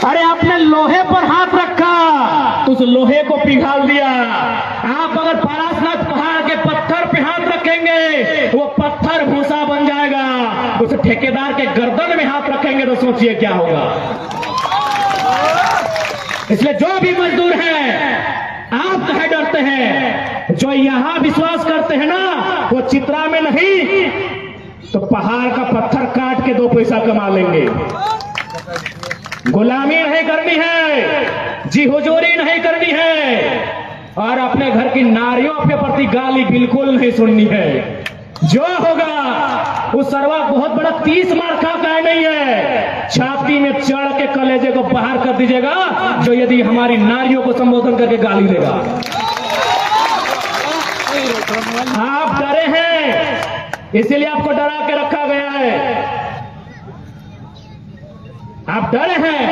अरे आपने लोहे पर हाथ रखा तो उस लोहे को पिघाल दिया। आप अगर पारसनाथ पहाड़ के पत्थर पे हाथ रखेंगे वो पत्थर भूसा बन जाएगा। उस ठेकेदार के गर्दन में हाथ रखेंगे तो सोचिए क्या होगा। इसलिए जो भी मजदूर हैं आप कहे डरते हैं, जो यहां विश्वास करते हैं ना वो चित्रा में नहीं तो पहाड़ का पत्थर काट के 2 पैसा कमा लेंगे। गुलामी नहीं करनी है, जी हुजूरी नहीं करनी है, और अपने घर की नारियों के प्रति गाली बिल्कुल नहीं सुननी है। जो होगा उस सरवा बहुत बड़ा 30 मार्का का नहीं है, छाती में चढ़ के कलेजे को बाहर कर दीजिएगा जो यदि हमारी नारियों को संबोधन करके गाली देगा। आप डरे हैं इसीलिए आपको डरा के रखा गया है। आप डरे हैं।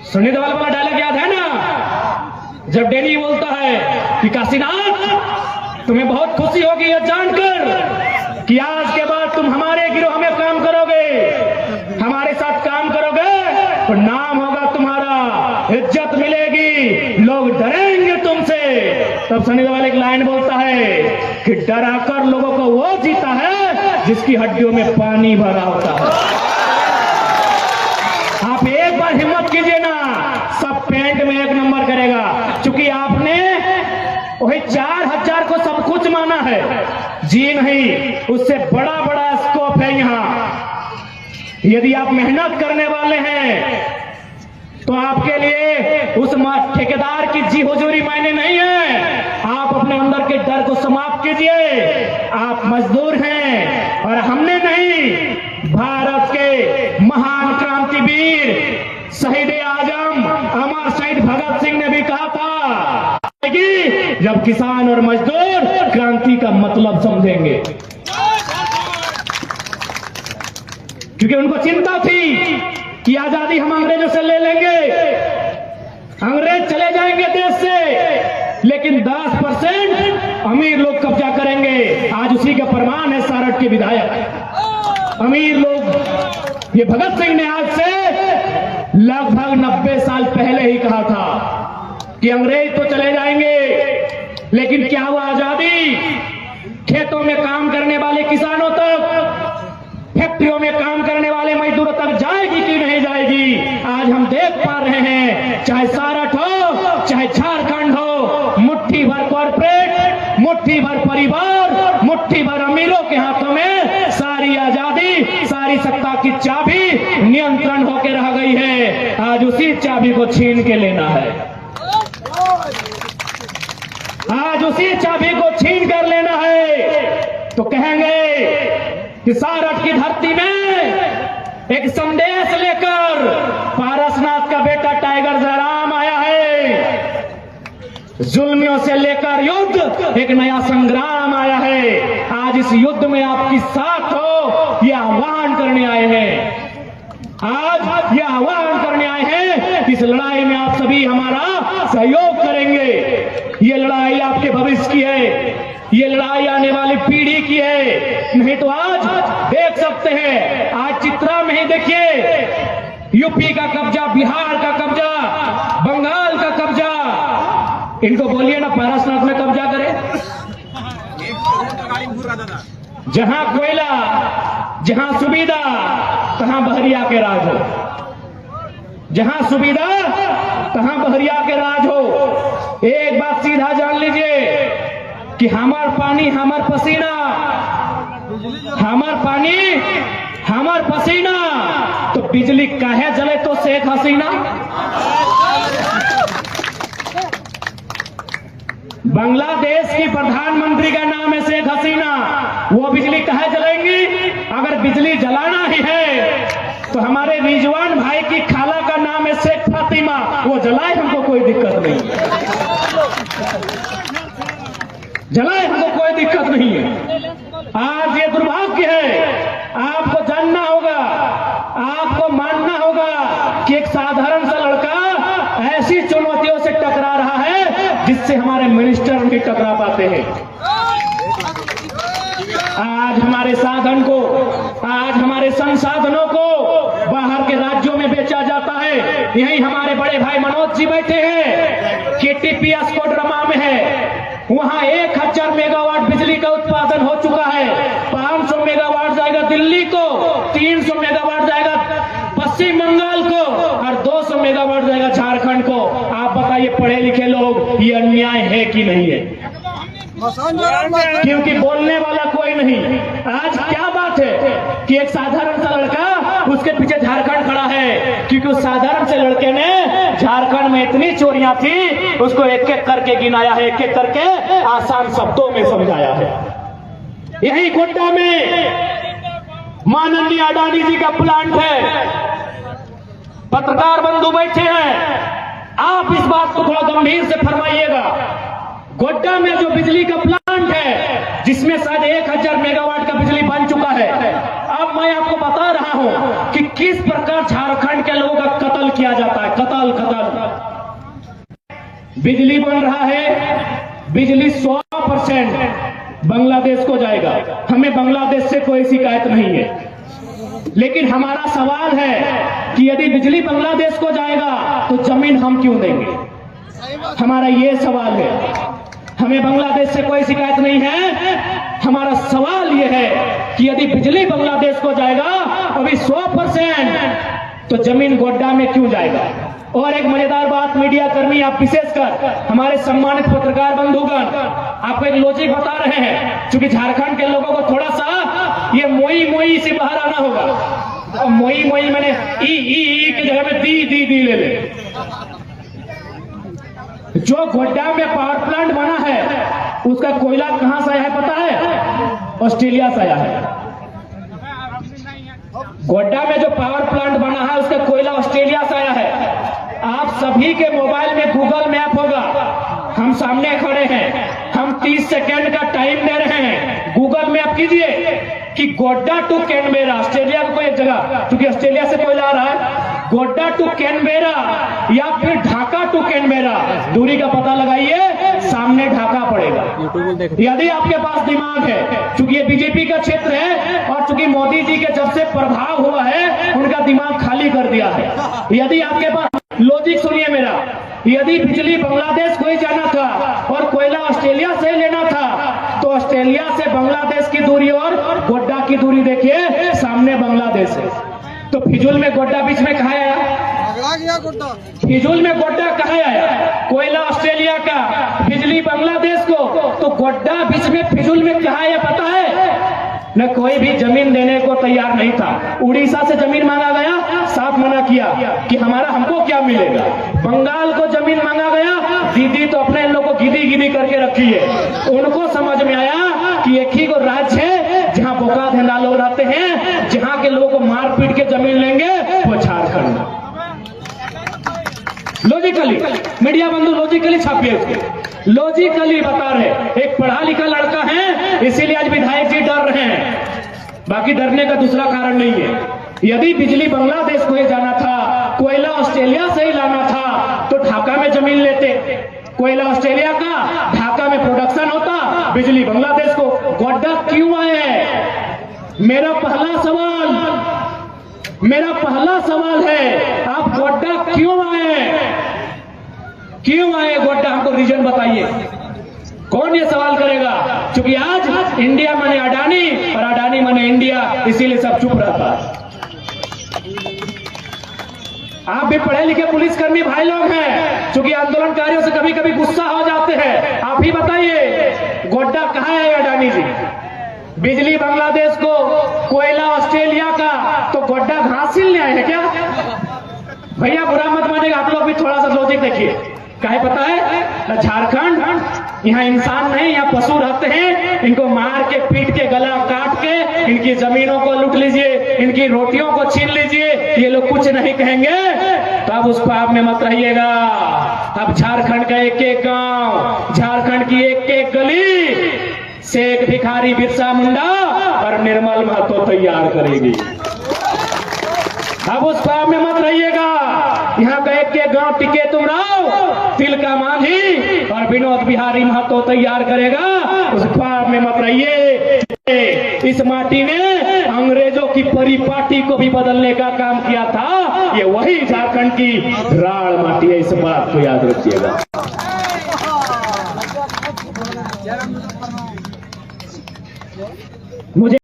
सुनील देवाल वाला डायलॉग याद है ना, जब डेनी बोलता है कि काशीनाथ तुम्हें बहुत खुशी होगी यह जानकर कि आज के बाद तुम हमारे गिरोह में काम करोगे, हमारे साथ काम करोगे तो नाम होगा तुम्हारा, इज्जत मिलेगी, लोग डरेंगे तुमसे। तब सनी देओल एक लाइन बोलता है कि डराकर लोगों को वो जीता है जिसकी हड्डियों में पानी भरा होता है। आप एक बार हिम्मत कीजिए ना, सब पेंट में 1 नंबर करेगा। क्योंकि आपने वही 4000 को सब कुछ माना है, जी नहीं, उससे बड़ा बड़ा स्कोप है यहां। यदि आप मेहनत करने वाले हैं तो आपके लिए उस ठेकेदार की जी हुजूरी मायने नहीं है। आप अपने अंदर के डर को समाप्त कीजिए। आप मजदूर हैं और हमने नहीं, भारत के महान क्रांतिवीर शहीद आजम अमर शहीद भगत सिंह ने भी कहा था कि जब किसान और मजदूर क्रांति का मतलब समझेंगे। क्योंकि उनको चिंता थी कि आजादी हम अंग्रेजों से ले लेंगे, अंग्रेज चले जाएंगे देश से, लेकिन 10% अमीर लोग कब्जा करेंगे। आज उसी का प्रमाण है सारठ के विधायक अमीर लोग। ये भगत सिंह ने आज से लगभग 90 साल पहले ही कहा था कि अंग्रेज तो चले जाएंगे, लेकिन क्या हुआ आजादी? खेतों में काम करने वाले किसानों तक, फैक्ट्रियों में काम करने वाले मजदूरों तक जाएगी कि नहीं जाएगी? आज हम देख पा रहे हैं, चाहे सारठ हो चाहे झारखंड हो, मुट्ठी भर कॉर्पोरेट, मुट्ठी भर परिवार, मुट्ठी भर अमीरों के हाथों में सारी आजादी, सारी सत्ता की चाबी नियंत्रण होकर रह गई है। आज उसी चाबी को छीन के लेना है, आज उसी चाबी को छीन कर लेना है। तो कहेंगे कि सारठ की धरती में एक संदेश लेकर पारसनाथ का बेटा टाइगर जयराम आया है। जुल्मियों से लेकर युद्ध, एक नया संग्राम आया है। आज इस युद्ध में आपकी साथ हो, यह आह्वान करने आए हैं। आज यह आह्वान करने आए हैं कि इस लड़ाई में आप सभी हमारा सहयोग करेंगे। ये लड़ाई आपके भविष्य की है, ये लड़ाई आने वाली पीढ़ी की है। नहीं तो आज देख सकते हैं, आज चित्रा में ही देखिए, यूपी का कब्जा, बिहार का कब्जा, बंगाल का कब्जा। इनको बोलिए ना पारसनाथ में कब्जा करें। जहां कोयला, जहां सुविधा, तहां बहरिया के राज हो। जहां सुविधा तहां बहरिया के राज हो। एक बात सीधा जान लीजिए कि हमार पानी हमार पसीना, हमार पानी हमार पसीना, तो बिजली काहे जले तो शेख हसीना? बांग्लादेश की प्रधानमंत्री का नाम है शेख हसीना, वो बिजली काहे जलेंगी? अगर बिजली जलाना ही है तो हमारे रिजवान भाई की खाला का नाम है शेख फातिमा, वो जलाए, हमको कोई दिक्कत नहीं, जलाए, हमको कोई दिक्कत नहीं है। आज ये दुर्भाग्य है, आपको जानना होगा, आपको मानना होगा कि एक साधारण सा लड़का ऐसी चुनौतियों से टकरा रहा है जिससे हमारे मिनिस्टर नहीं टकरा पाते हैं। आज हमारे साधन को, आज हमारे संसाधनों को बाहर के राज्यों में बेच यही हमारे बड़े भाई मनोज जी बैठे हैं, KTPS कोडरमा में है, वहां 1000 मेगावाट बिजली का उत्पादन हो चुका है। 500 मेगावाट जाएगा दिल्ली को, 300 मेगावाट जाएगा पश्चिम बंगाल को और 200 मेगावाट जाएगा झारखंड को। आप बताइए पढ़े लिखे लोग, ये अन्याय है कि नहीं है? क्योंकि बोलने वाला कोई नहीं। आज क्या बात है कि एक साधारण सा लड़का, उसके पीछे झारखंड खड़ा है, क्योंकि उस साधारण से लड़के ने झारखंड में इतनी चोरियां थी, उसको एक एक करके गिनाया है, एक एक करके आसान शब्दों में समझाया है। यही गोड्डा में माननीय अडानी जी का प्लांट है। पत्रकार बंधु बैठे हैं, आप इस बात को थोड़ा गंभीर से फरमाइएगा। गोड्डा में जो बिजली का प्लांट है, जिसमें शायद 1000 मेगावाट का बिजली बन चुका है, अब मैं आपको बता रहा हूं कि किस प्रकार झारखंड के लोगों का कत्ल किया जाता है। कत्ल बिजली बन रहा है, बिजली 100% बांग्लादेश को जाएगा। हमें बांग्लादेश से कोई शिकायत नहीं है, लेकिन हमारा सवाल है कि यदि बिजली बांग्लादेश को जाएगा तो जमीन हम क्यों देंगे? हमारा ये सवाल है। हमें बांग्लादेश से कोई शिकायत नहीं है। हमारा सवाल यह है कि यदि बिजली बांग्लादेश को जाएगा अभी 100%, तो जमीन गोड्डा में क्यों जाएगा? और एक मजेदार बात, मीडिया कर्मी, आप विशेषकर हमारे सम्मानित पत्रकार बंधुगण, आपको एक लॉजिक बता रहे हैं। क्योंकि झारखंड के लोगों को थोड़ा सा ये मोई से बाहर आना होगा। मोई मैंने ई की जगह में दी ले ले। जो गोड्डा में पावर प्लांट बना है, उसका कोयला कहां से आया है पता है? ऑस्ट्रेलिया से आया है। गोड्डा में जो पावर प्लांट बना है, उसका कोयला ऑस्ट्रेलिया से आया है। आप सभी के मोबाइल में गूगल मैप होगा, हम सामने खड़े हैं, हम 30 सेकेंड का टाइम दे रहे हैं। गूगल मैप कीजिए कि गोड्डा टू कैनबेरा, ऑस्ट्रेलिया को कोई जगह, क्योंकि ऑस्ट्रेलिया से कोयला आ रहा है, गोड्डा टू कैनबेरा या फिर ढाका टू कैनबेरा, दूरी का पता लगाइए, सामने ढाका पड़ेगा। यदि आपके पास दिमाग है, क्योंकि ये बीजेपी का क्षेत्र है और चूंकि मोदी जी के जब से प्रभाव हुआ है, उनका दिमाग खाली कर दिया है। यदि आपके पास लॉजिक सुनिए मेरा, यदि बिजली बांग्लादेश को ही जाना था और कोयला ऑस्ट्रेलिया से लेना था, तो ऑस्ट्रेलिया से बांग्लादेश की दूरी और गोड्डा की दूरी देखिए, सामने बांग्लादेश है। तो फिजूल में गोड्डा बीच में कहाँ आया? फिजूल में गोड्डा कहाँ आया? कोयला ऑस्ट्रेलिया का, बिजली बांग्लादेश को, तो गोड्डा बीच में फिजूल में कहाँ आया पता है? न कोई भी जमीन देने को तैयार नहीं था। उड़ीसा से जमीन मांगा गया, साफ मना किया कि हमको क्या मिलेगा। बंगाल को जमीन मांगा गया, दीदी तो अपने इन लोगों को गिदी करके रखी है। उनको समझ में आया कि एक ही को राज्य है जहां बोका धंधा लोग रहते हैं, जहां के लोगों को मार पीट के जमीन लेंगे, वो झारखंड। लॉजिकली मीडिया बंधु लॉजिकली छापिए उसको, लॉजिकली बता रहे। एक पढ़ा लिखा लड़का है, इसीलिए आज विधायक जी डर रहे हैं, बाकी डरने का दूसरा कारण नहीं है। यदि बिजली बांग्लादेश को ही जाना था, कोयला ऑस्ट्रेलिया से ही लाना था, तो ढाका में जमीन लेते। कोयला ऑस्ट्रेलिया का, ढाका में प्रोडक्शन होता, बिजली बांग्लादेश को। गोड्डा क्यों आए? मेरा पहला सवाल है, आप गोड्डा क्यों आए? गोड्डा हमको रीजन बताइए। कौन ये सवाल करेगा? क्योंकि आज इंडिया माने अडानी और अडानी माने इंडिया, इसीलिए सब चुप रहता है। आप भी पढ़े लिखे पुलिसकर्मी भाई लोग हैं, क्योंकि आंदोलनकारियों से कभी कभी गुस्सा हो जाते हैं। आप ही बताइए, गोड्डा कहाँ है अडानी जी? बिजली बांग्लादेश को, कोयला ऑस्ट्रेलिया का, तो गोड्डा घास हिलने आए हैं क्या? भैया बुरा मत मानेगा, आप लोग भी थोड़ा सा लॉजिक देखिए। काहे पता है? झारखंड यहाँ इंसान नहीं, यहाँ पशु रहते हैं। इनको मार के, पीट के, गला काट के, इनकी जमीनों को लूट लीजिए, इनकी रोटियों को छीन लीजिए, ये लोग कुछ नहीं कहेंगे। तो अब उस पाप में मत रहिएगा। अब झारखंड का एक एक गांव, झारखंड की एक एक गली से एक भिखारी बिरसा मुंडा और निर्मल महतो तैयार करेगी। अब उस पाप में मत रहिएगा। यहाँ का एक एक गांव टिके तुम राव, तिलका मांझी और विनोद बिहारी महतो तैयार करेगा। उस ख्वाब में मत रहिए। इस माटी में अंग्रेजों की परिपाटी को भी बदलने का काम किया था, ये वही झारखंड की राड़ माटी है। इस बात को याद रखिएगा। मुझे